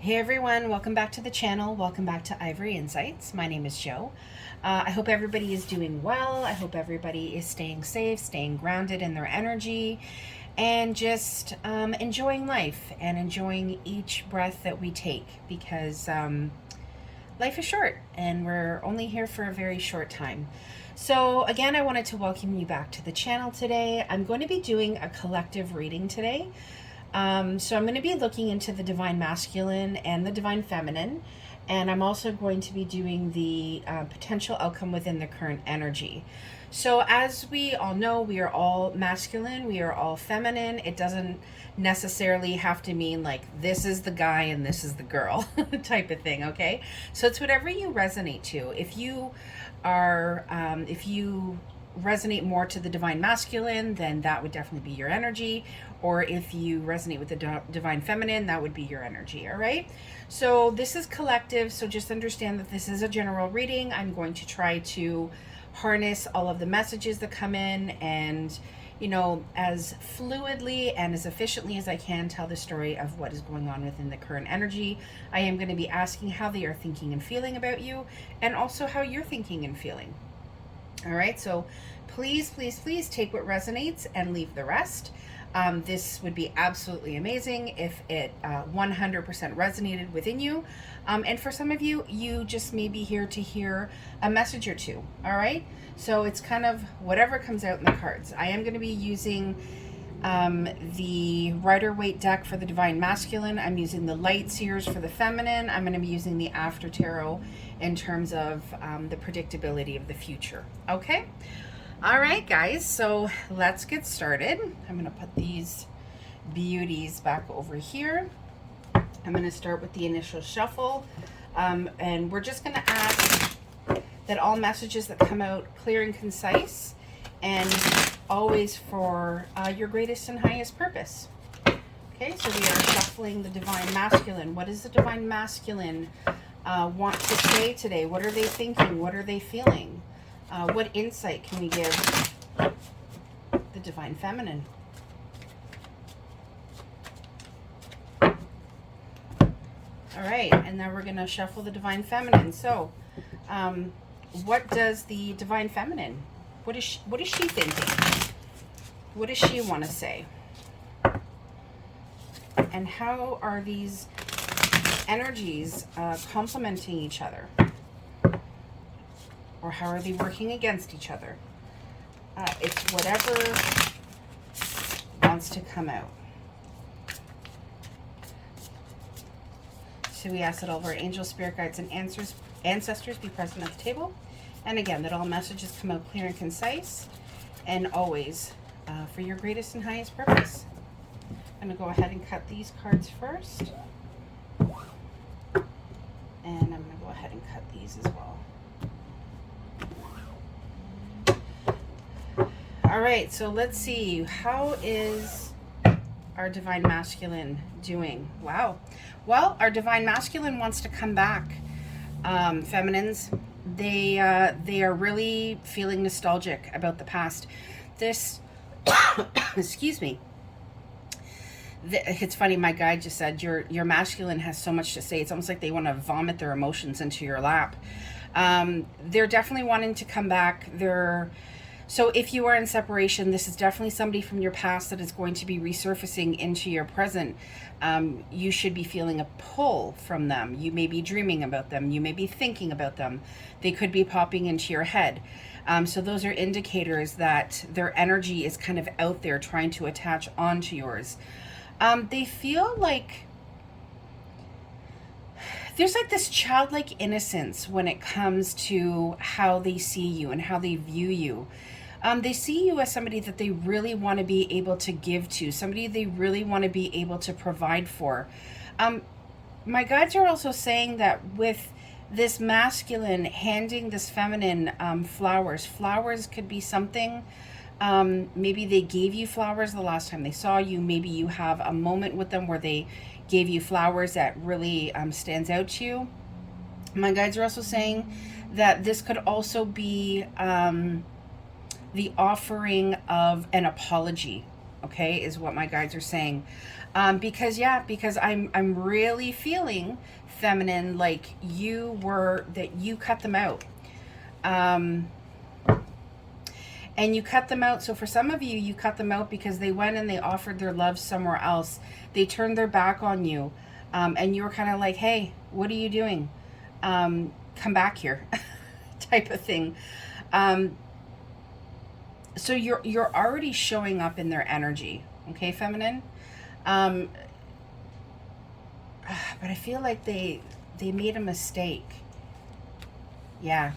Hey everyone, welcome back to the channel. Welcome back to Ivory Insights. My name is Jo. I hope everybody is doing well. I hope everybody is staying safe, staying grounded in their energy, and just enjoying life and enjoying each breath that we take because life is short and we're only here for a very short time. So again, I wanted to welcome you back to the channel today. I'm going to be doing a collective reading today. So I'm going to be looking into the divine masculine and the divine feminine, and I'm also going to be doing the potential outcome within the current energy. So as we all know, we are all masculine, we are all feminine. It doesn't necessarily have to mean like this is the guy and this is the girl type of thing, okay? So it's whatever you resonate to. If you resonate more to the divine masculine, then that would definitely be your energy. Or if you resonate with the divine feminine, that would be your energy. All right. So this is collective. So just understand that this is a general reading. I'm going to try to harness all of the messages that come in and, as fluidly and as efficiently as I can tell the story of what is going on within the current energy. I am going to be asking how they are thinking and feeling about you, and also how you're thinking and feeling. All right, so please, please, please take what resonates and leave the rest. This would be absolutely amazing if it 100% resonated within you. And for some of you, you just may be here to hear a message or two. All right, so it's kind of whatever comes out in the cards. I am going to be using the Rider-Waite deck for the divine masculine. I'm using the Light Seers for the feminine. I'm going to be using the After Tarot in terms of the predictability of the future. Okay? All right, guys. So let's get started. I'm going to put these beauties back over here. I'm going to start with the initial shuffle. And we're just going to ask that all messages that come out clear and concise, and always for your greatest and highest purpose. Okay, so we are shuffling the divine masculine. What does the divine masculine want to say today? What are they thinking? What are they feeling? What insight can we give the divine feminine? All right, and now we're going to shuffle the divine feminine. So what does the divine feminine, what is she thinking? What does she want to say? And how are these energies complementing each other? Or how are they working against each other? It's whatever wants to come out. So we ask that all of our angels, spirit guides, and ancestors be present at the table. And again, that all messages come out clear and concise, and always for your greatest and highest purpose. I'm going to go ahead and cut these cards first. And I'm going to go ahead and cut these as well. All right, so let's see. How is our divine masculine doing? Wow. Well, our divine masculine wants to come back. Feminines, they are really feeling nostalgic about the past. This, excuse me. It's funny, my guide just said your masculine has so much to say. It's almost like they want to vomit their emotions into your lap. They're definitely wanting to come back. So if you are in separation, this is definitely somebody from your past that is going to be resurfacing into your present. You should be feeling a pull from them. You may be dreaming about them. You may be thinking about them. They could be popping into your head. So those are indicators that their energy is kind of out there trying to attach onto yours. They feel like there's like this childlike innocence when it comes to how they see you and how they view you. They see you as somebody that they really want to be able to give to, somebody they really want to be able to provide for. My guides are also saying that with this masculine handing this feminine flowers could be something. Maybe they gave you flowers the last time they saw you. Maybe you have a moment with them where they gave you flowers that really stands out to you. My guides are also saying that this could also be the offering of an apology okay, is what my guides are saying. Because I'm really feeling feminine, like that you cut them out. And you cut them out. So for some of you, you cut them out because they went and they offered their love somewhere else. They turned their back on you. And you were kind of like, hey, what are you doing? Come back here type of thing. So you're already showing up in their energy. Okay, feminine. But I feel like they made a mistake. Yeah.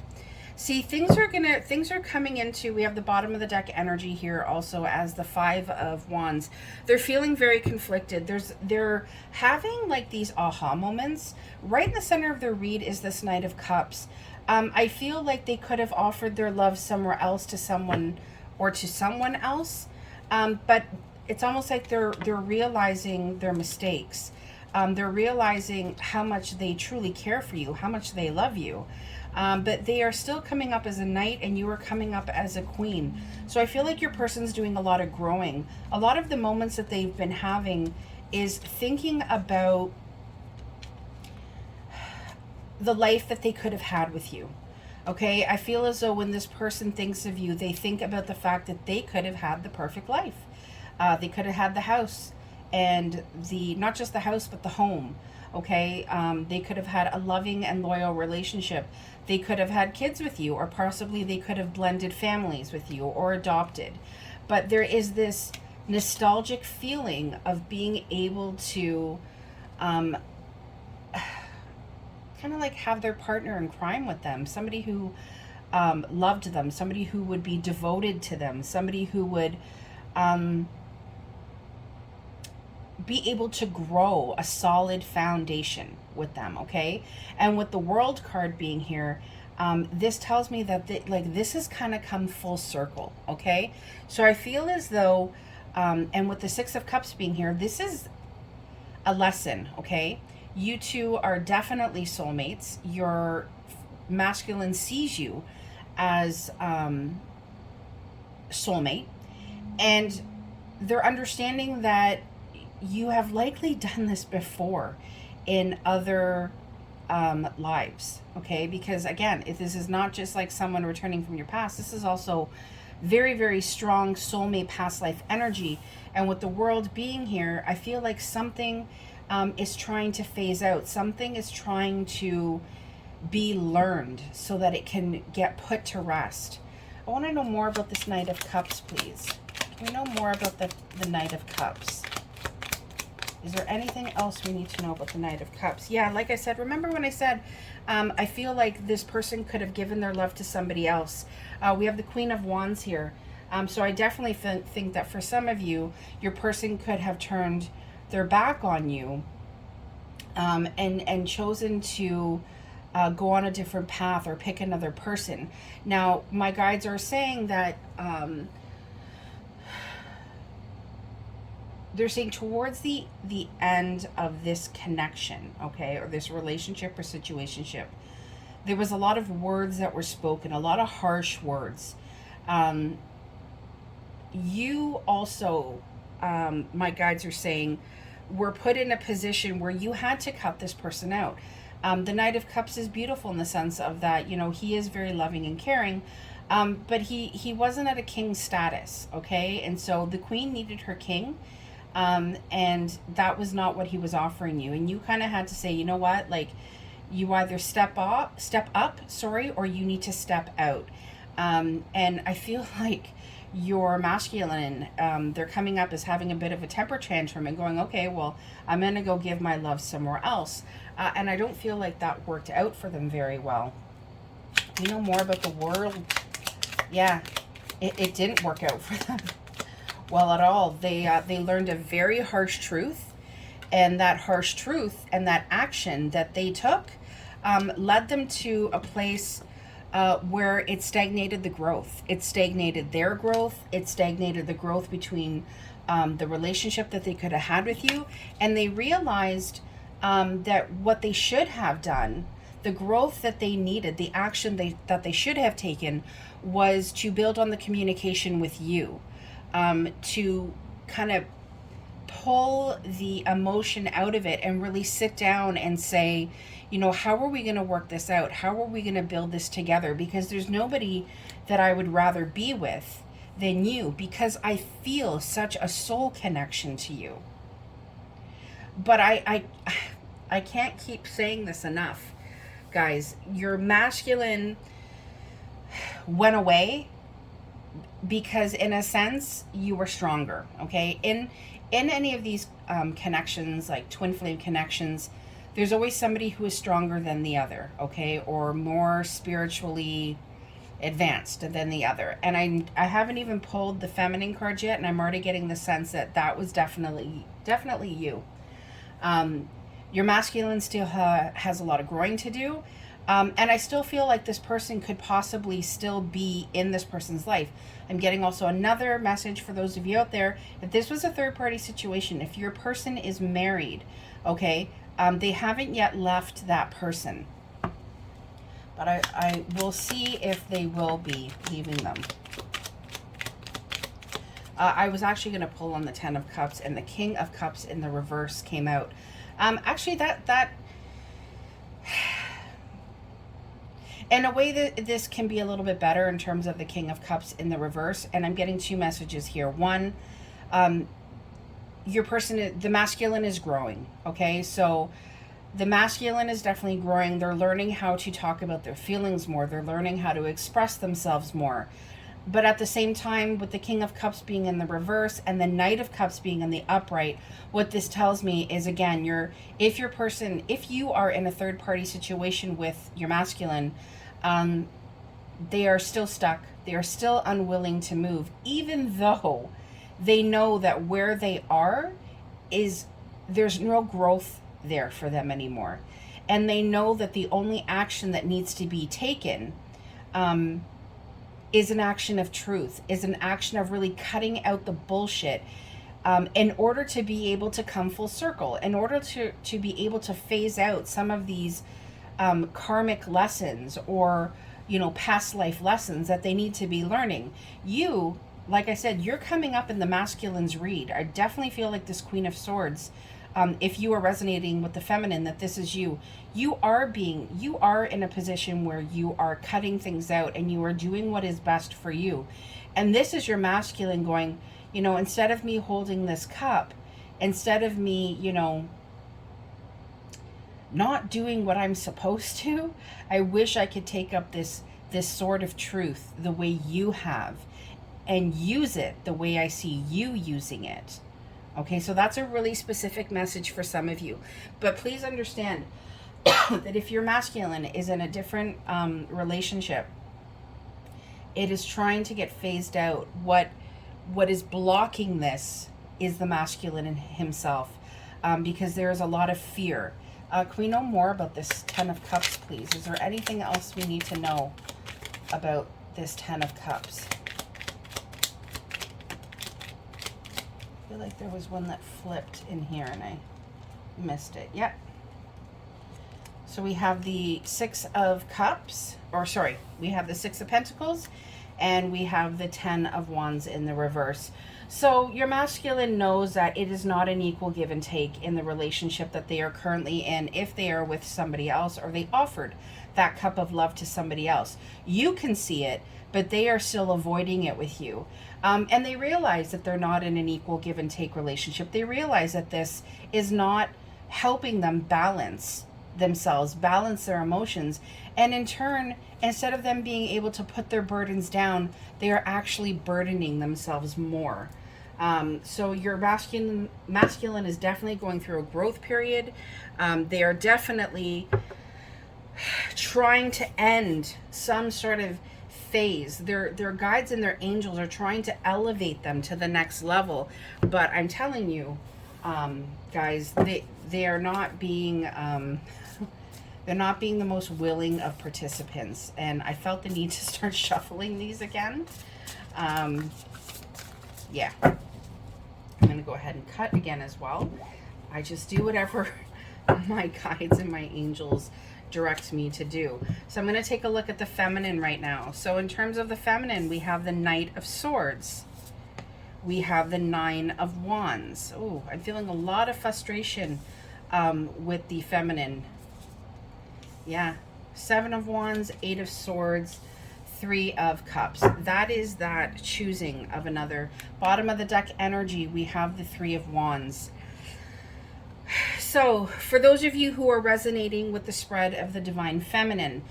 See, things are coming into, we have the bottom of the deck energy here also as the 5 of Wands. They're feeling very conflicted. They're having like these aha moments. Right in the center of their read is this Knight of Cups. I feel like they could have offered their love somewhere else to someone or to someone else. But it's almost like they're realizing their mistakes. They're realizing how much they truly care for you, how much they love you. But they are still coming up as a knight and you are coming up as a queen. So I feel like your person's doing a lot of growing. A lot of the moments that they've been having is thinking about the life that they could have had with you. Okay, I feel as though when this person thinks of you, they think about the fact that they could have had the perfect life. They could have had the house and not just the house, but the home. Okay, they could have had a loving and loyal relationship. They could have had kids with you, or possibly they could have blended families with you or adopted. But there is this nostalgic feeling of being able to kind of like have their partner in crime with them, somebody who loved them, somebody who would be devoted to them, somebody who would be able to grow a solid foundation with them. Okay, and with the World card being here, this tells me that this has kind of come full circle. Okay, so I feel as though and with the 6 of Cups being here, this is a lesson. Okay, you two are definitely soulmates. Your masculine sees you as soulmate, and they're understanding that you have likely done this before in other lives. Okay, because again, if this is not just like someone returning from your past, this is also very, very strong soulmate past life energy. And with the World being here, I feel like something is trying to phase out. Something is trying to be learned so that it can get put to rest. I want to know more about this Knight of Cups, please. Can we know more about the Knight of Cups? Is there anything else we need to know about the Knight of Cups? Yeah, like I said, remember when I said I feel like this person could have given their love to somebody else. We have the Queen of Wands here. So I definitely think that for some of you, your person could have turned their back on you and chosen to go on a different path or pick another person. Now, my guides are saying that they're saying towards the end of this connection, okay, or this relationship or situationship, there was a lot of words that were spoken, a lot of harsh words. You also, my guides are saying, were put in a position where you had to cut this person out. The Knight of Cups is beautiful in the sense of that, you know, he is very loving and caring, but he wasn't at a king status, okay? And so the Queen needed her king. And that was not what he was offering you. And you kind of had to say, you know what, like, you either step up, or you need to step out. And I feel like your masculine, they're coming up as having a bit of a temper tantrum and going, okay, well, I'm going to go give my love somewhere else. And I don't feel like that worked out for them very well. You know more about the World? Yeah, it didn't work out for them well at all. They learned a very harsh truth, and that harsh truth and that action that they took led them to a place where it stagnated the growth. It stagnated their growth. It stagnated the growth between the relationship that they could have had with you. And they realized that what they should have done, the growth that they needed, the action that they should have taken, was to build on the communication with you. To kind of pull the emotion out of it and really sit down and say, you know, how are we going to work this out? How are we going to build this together? Because there's nobody that I would rather be with than you, because I feel such a soul connection to you. But I can't keep saying this enough, guys. Your masculine went away because, in a sense, you were stronger. Okay, in any of these connections, like twin flame connections, there's always somebody who is stronger than the other, okay, or more spiritually advanced than the other. And I haven't even pulled the feminine card yet, and I'm already getting the sense that that was definitely you. Your masculine still has a lot of growing to do. And I still feel like this person could possibly still be in this person's life. I'm getting also another message for those of you out there. If this was a third party situation, if your person is married, okay, they haven't yet left that person. But I will see if they will be leaving them. I was actually going to pull on the Ten of Cups, and the King of Cups in the reverse came out. Actually, that in a way that this can be a little bit better in terms of the King of Cups in the reverse. And I'm getting two messages here. One, your person, the masculine is growing. Okay, so the masculine is definitely growing. They're learning how to talk about their feelings more. They're learning how to express themselves more. But at the same time, with the King of Cups being in the reverse and the Knight of Cups being in the upright, what this tells me is, again, if you are in a third party situation with your masculine, they are still stuck. They are still unwilling to move, even though they know that where they are there's no growth there for them anymore. And they know that the only action that needs to be taken, is an action of truth, is an action of really cutting out the bullshit, in order to be able to come full circle, in order to be able to phase out some of these karmic lessons, or, you know, past life lessons that they need to be learning. You, like I said, you're coming up in the masculine's read. I definitely feel like this Queen of Swords, if you are resonating with the feminine, that this is you. You are in a position where you are cutting things out and you are doing what is best for you. And this is your masculine going, you know, instead of me holding this cup, instead of me, you know, not doing what I'm supposed to, I wish I could take up this sword of truth the way you have, and use it the way I see you using it. Okay, so that's a really specific message for some of you. But please understand that if your masculine is in a different relationship, it is trying to get phased out. What is blocking this is the masculine in himself, because there is a lot of fear. Can we know more about this Ten of Cups, please? Is there anything else we need to know about this Ten of Cups? I feel like there was one that flipped in here and I missed it. Yep. So we have the Six of Cups, or sorry, we have the Six of Pentacles, and we have the Ten of Wands in the reverse. So your masculine knows that it is not an equal give and take in the relationship that they are currently in, if they are with somebody else, or they offered that cup of love to somebody else. You can see it, but they are still avoiding it with you. And they realize that they're not in an equal give and take relationship. They realize that this is not helping them balance themselves, balance their emotions. And in turn, instead of them being able to put their burdens down, they are actually burdening themselves more. So your masculine is definitely going through a growth period. They are definitely trying to end some sort of phase. Their guides and their angels are trying to elevate them to the next level. But I'm telling you, guys, they are not being they're not being the most willing of participants. And I felt the need to start shuffling these again. Yeah. I'm going to go ahead and cut again as well. I just do whatever my guides and my angels direct me to do. So I'm going to take a look at the feminine right now. So in terms of the feminine, we have the Knight of Swords. we have the 9 of Wands. Oh, I'm feeling a lot of frustration with the feminine. Yeah, 7 of Wands, 8 of Swords, 3 of Cups. That is that choosing of another. Bottom of the deck energy, we have the 3 of Wands. So for those of you who are resonating with the spread of the Divine Feminine,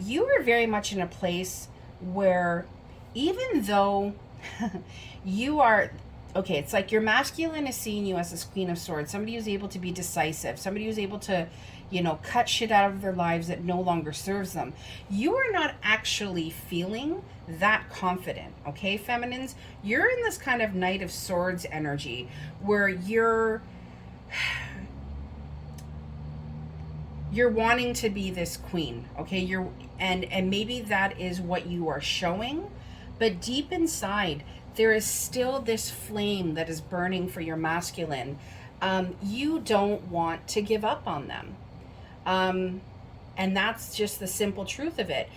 you are very much in a place where even though you are, okay, it's like your masculine is seeing you as this Queen of Swords, somebody who's able to be decisive, somebody who's able to, you know, cut shit out of their lives that no longer serves them. You are not actually feeling that confident, okay, feminines? You're in this kind of Knight of Swords energy where you're wanting to be this queen, okay? And maybe that is what you are showing, but deep inside there is still this flame that is burning for your masculine. You don't want to give up on them. And that's just the simple truth of it.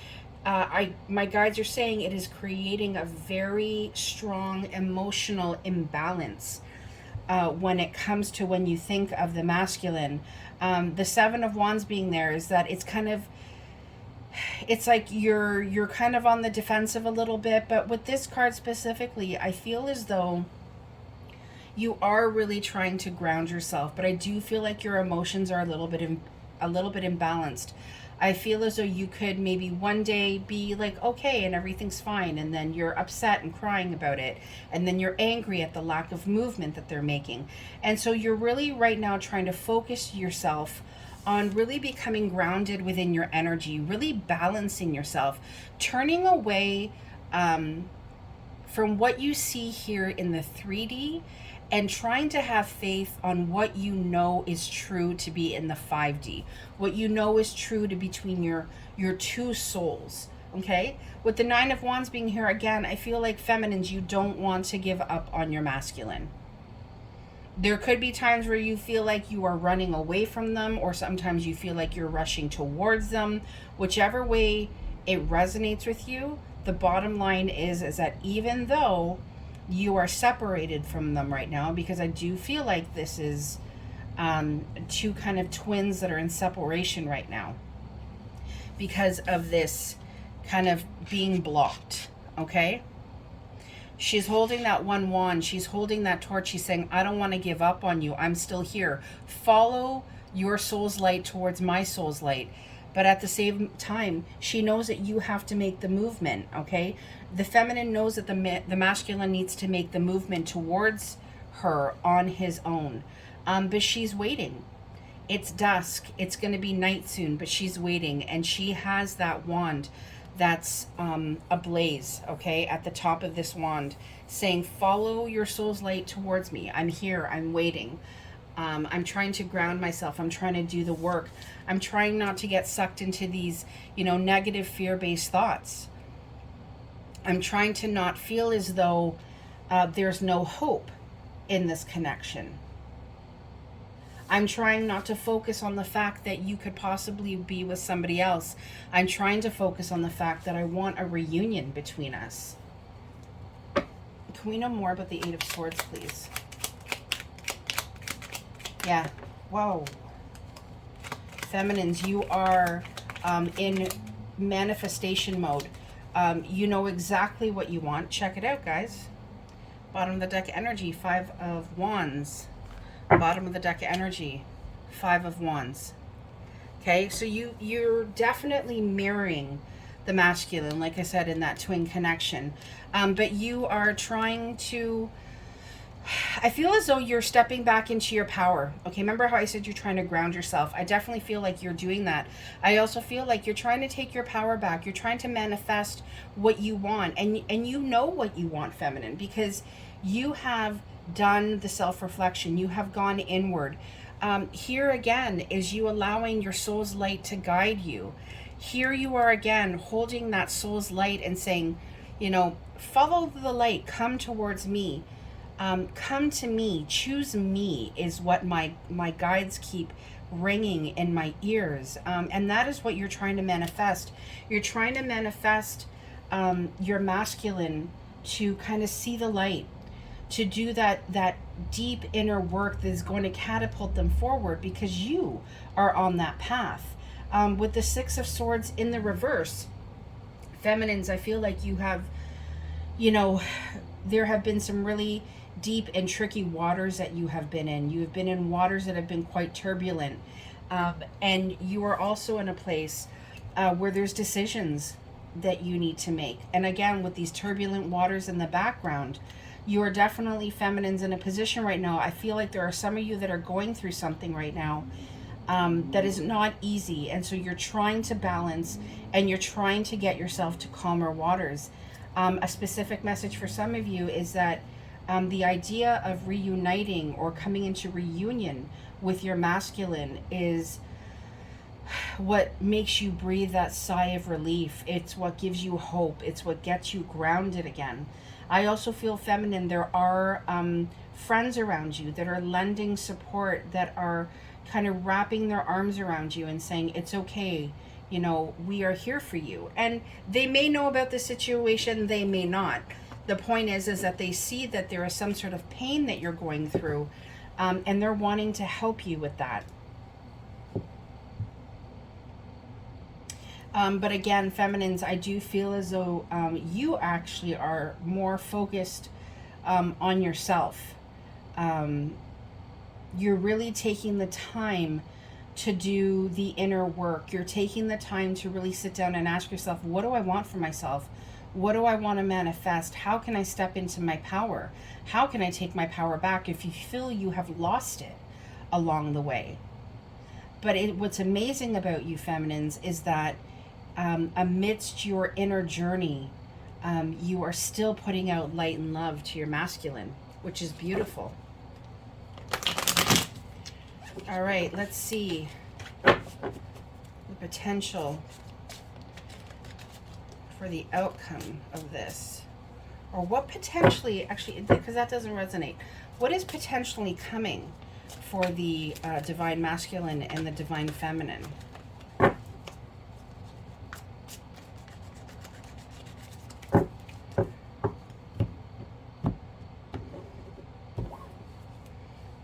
My guides are saying it is creating a very strong emotional imbalance when it comes to when you think of the masculine. The 7 of Wands being there is that it's kind of, it's like you're kind of on the defensive a little bit, but with this card specifically, I feel as though you are really trying to ground yourself, but I do feel like your emotions are a little bit imbalanced. I feel as though you could maybe one day be like, okay, and everything's fine, and then you're upset and crying about it, and then you're angry at the lack of movement that they're making. And so you're really right now trying to focus yourself on really becoming grounded within your energy, really balancing yourself, turning away from what you see here in the 3D and trying to have faith on what you know is true to be in the 5D, what you know is true to between your two souls, okay? With the 9 of Wands being here again, I feel like feminines, you don't want to give up on your masculine. There could be times where you feel like you are running away from them, or sometimes you feel like you're rushing towards them. Whichever way it resonates with you, the bottom line is that even though you are separated from them right now, because I do feel like this is two kind of twins that are in separation right now because of this kind of being blocked, okay? She's holding that 1 wand. She's holding that torch. She's saying, I don't want to give up on you. I'm still here. Follow your soul's light towards my soul's light. But at the same time, she knows that you have to make the movement, okay? The feminine knows that the masculine needs to make the movement towards her on his own. But she's waiting. It's dusk. It's going to be night soon, but she's waiting. And she has that wand that's ablaze, okay, at the top of this wand, saying, follow your soul's light towards me. I'm here. I'm waiting. I'm trying to ground myself. I'm trying to do the work. I'm trying not to get sucked into these, you know, negative fear-based thoughts. I'm trying to not feel as though there's no hope in this connection. I'm trying not to focus on the fact that you could possibly be with somebody else. I'm trying to focus on the fact that I want a reunion between us. Can we know more about the 8 of Swords, please? Yeah. Whoa. Feminines, you are in manifestation mode. You know exactly what you want. Check it out, guys. Bottom of the deck energy, 5 of Wands. Bottom of the deck energy, 5 of Wands. Okay, so you're definitely mirroring the masculine, like I said, in that twin connection. But you are trying to, I feel as though you're stepping back into your power. Okay, remember how I said you're trying to ground yourself? I definitely feel like you're doing that. I also feel like you're trying to take your power back. You're trying to manifest what you want. And you know what you want, feminine, because you have done the self-reflection. You have gone inward. Here again is you allowing your soul's light to guide you. Here you are again holding that soul's light and saying, you know, follow the light, come towards me, come to me, choose me, is what my guides keep ringing in my ears. And that is what you're trying to manifest. You're trying to manifest your masculine to kind of see the light, to do that deep inner work that is going to catapult them forward, because you are on that path. With the Six of Swords in the reverse, feminines, I feel like you have, you know, there have been some really deep and tricky waters that you have been in. You have been in waters that have been quite turbulent. And you are also in a place where there's decisions that you need to make. And again, with these turbulent waters in the background, you are definitely, feminines, in a position right now. I feel like there are some of you that are going through something right now that is not easy. And so you're trying to balance and you're trying to get yourself to calmer waters. A specific message for some of you is that the idea of reuniting or coming into reunion with your masculine is what makes you breathe that sigh of relief. It's what gives you hope. It's what gets you grounded again. I also feel, feminine, there are friends around you that are lending support, that are kind of wrapping their arms around you and saying, it's okay, you know, we are here for you. And they may know about the situation, they may not. The point is that they see that there is some sort of pain that you're going through, and they're wanting to help you with that. But again, feminines, I do feel as though you actually are more focused on yourself. You're really taking the time to do the inner work. You're taking the time to really sit down and ask yourself, what do I want for myself? What do I want to manifest? How can I step into my power? How can I take my power back if you feel you have lost it along the way? But what's amazing about you, feminines, is that amidst your inner journey, you are still putting out light and love to your masculine, which is beautiful. All right, let's see the potential for the outcome of this, or what potentially, actually, because that doesn't resonate, what is potentially coming for the divine masculine and the divine feminine?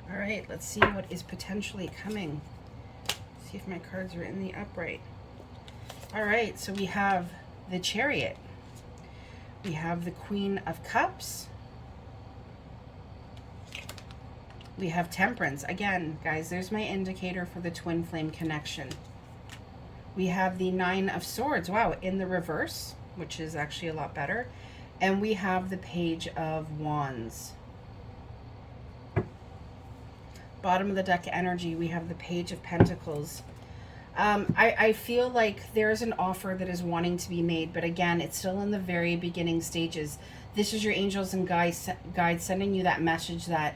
All right, let's see what is potentially coming. See if my cards are in the upright. All right, so we have the Chariot. We have the Queen of Cups. We have Temperance. Again, guys, there's my indicator for the twin flame connection. We have the Nine of Swords. Wow, in the reverse, which is actually a lot better. And we have the Page of Wands. Bottom of the deck energy, we have the Page of Pentacles. I feel like there's an offer that is wanting to be made, but again, it's still in the very beginning stages. This is your angels and guides sending you that message that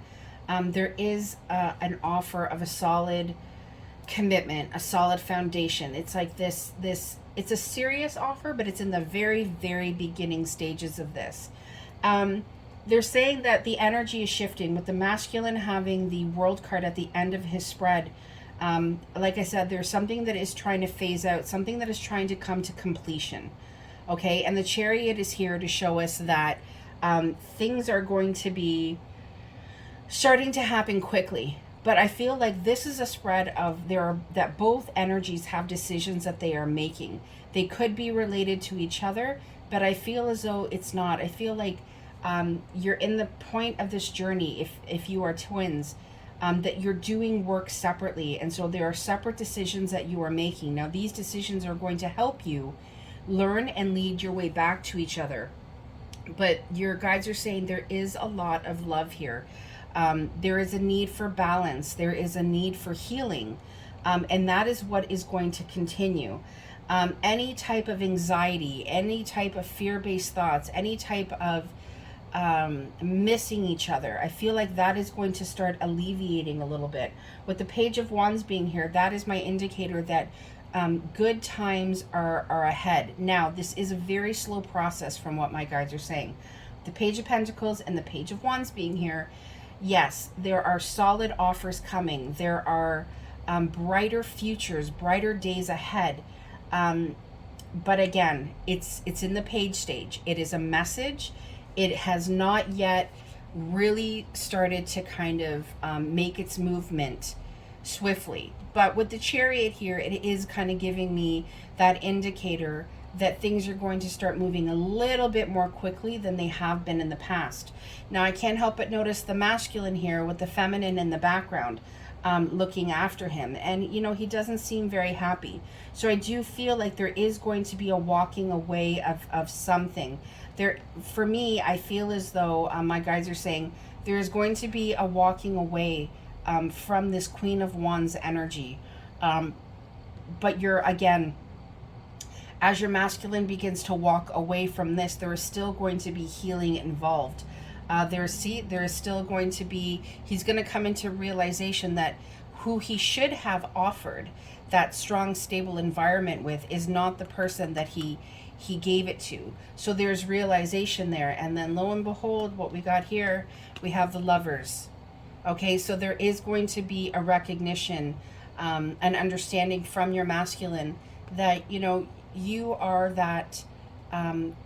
there is an offer of a solid commitment, a solid foundation. It's like this, it's a serious offer, but it's in the very, very beginning stages of this. They're saying that the energy is shifting, with the masculine having the World card at the end of his spread. Like I said, there's something that is trying to phase out, something that is trying to come to completion. Okay, and the Chariot is here to show us that things are going to be starting to happen quickly. But I feel like this is a spread of that both energies have decisions that they are making. They could be related to each other, but I feel as though it's not. I feel like you're in the point of this journey, if you are twins, that you're doing work separately, and so there are separate decisions that you are making. Now these decisions are going to help you learn and lead your way back to each other, but your guides are saying there is a lot of love here. There is a need for balance, there is a need for healing, and that is what is going to continue. Any type of anxiety, any type of fear-based thoughts, any type of missing each other, I feel like that is going to start alleviating a little bit. With the Page of Wands being here, that is my indicator that good times are ahead. Now, this is a very slow process from what my guides are saying. The Page of Pentacles and the Page of Wands being here, yes, there are solid offers coming. There are brighter futures, brighter days ahead. But again, it's in the page stage. It is a message. It has not yet really started to kind of make its movement swiftly. But with the Chariot here, it is kind of giving me that indicator that things are going to start moving a little bit more quickly than they have been in the past. Now, I can't help but notice the masculine here with the feminine in the background, looking after him. And, you know, he doesn't seem very happy. So I do feel like there is going to be a walking away of something. There, for me, I feel as though my guides are saying there is going to be a walking away from this Queen of Wands energy. But you're, again, as your masculine begins to walk away from this, there is still going to be healing involved. There is still going to be, he's going to come into realization that who he should have offered that strong, stable environment with is not the person that he gave it to. So there's realization there. And then lo and behold, what we got here, we have the Lovers. Okay, so there is going to be a recognition, an understanding from your masculine that, you know, you are that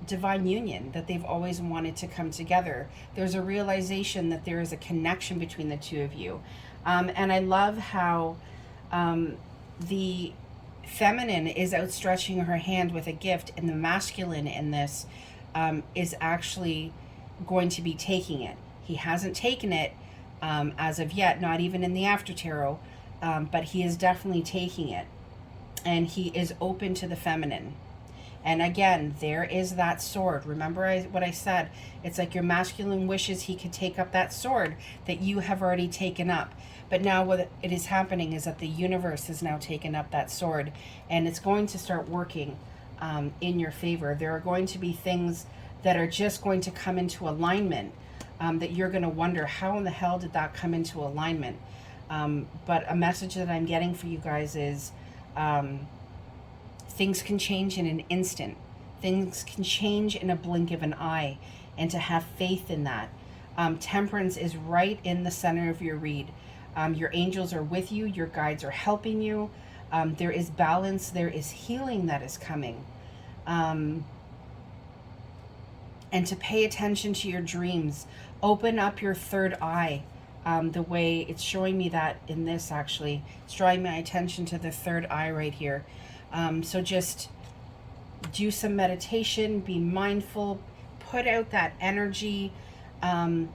divine union that they've always wanted to come together. There's a realization that there is a connection between the two of you. And I love how the feminine is outstretching her hand with a gift, and the masculine in this is actually going to be taking it. He hasn't taken it as of yet, not even in the after tarot, but he is definitely taking it. And he is open to the feminine. And again, there is that sword. Remember what I said? It's like your masculine wishes he could take up that sword that you have already taken up. But now what it is happening is that the universe has now taken up that sword, and it's going to start working in your favor. There are going to be things that are just going to come into alignment that you're going to wonder, how in the hell did that come into alignment? But a message that I'm getting for you guys is, things can change in an instant. Things can change in a blink of an eye, and to have faith in that. Temperance is right in the center of your read. Your angels are with you. Your guides are helping you. There is balance. There is healing that is coming. And to pay attention to your dreams. Open up your third eye. The way it's showing me that in this, actually, it's drawing my attention to the third eye right here. So just do some meditation, be mindful, put out that energy, and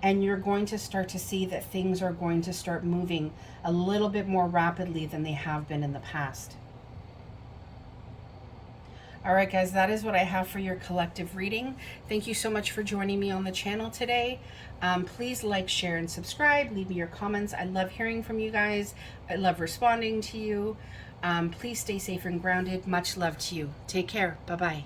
you're going to start to see that things are going to start moving a little bit more rapidly than they have been in the past. All right, guys, that is what I have for your collective reading. Thank you so much for joining me on the channel today. Please like, share, and subscribe. Leave me your comments. I love hearing from you guys. I love responding to you. Please stay safe and grounded. Much love to you. Take care. Bye-bye.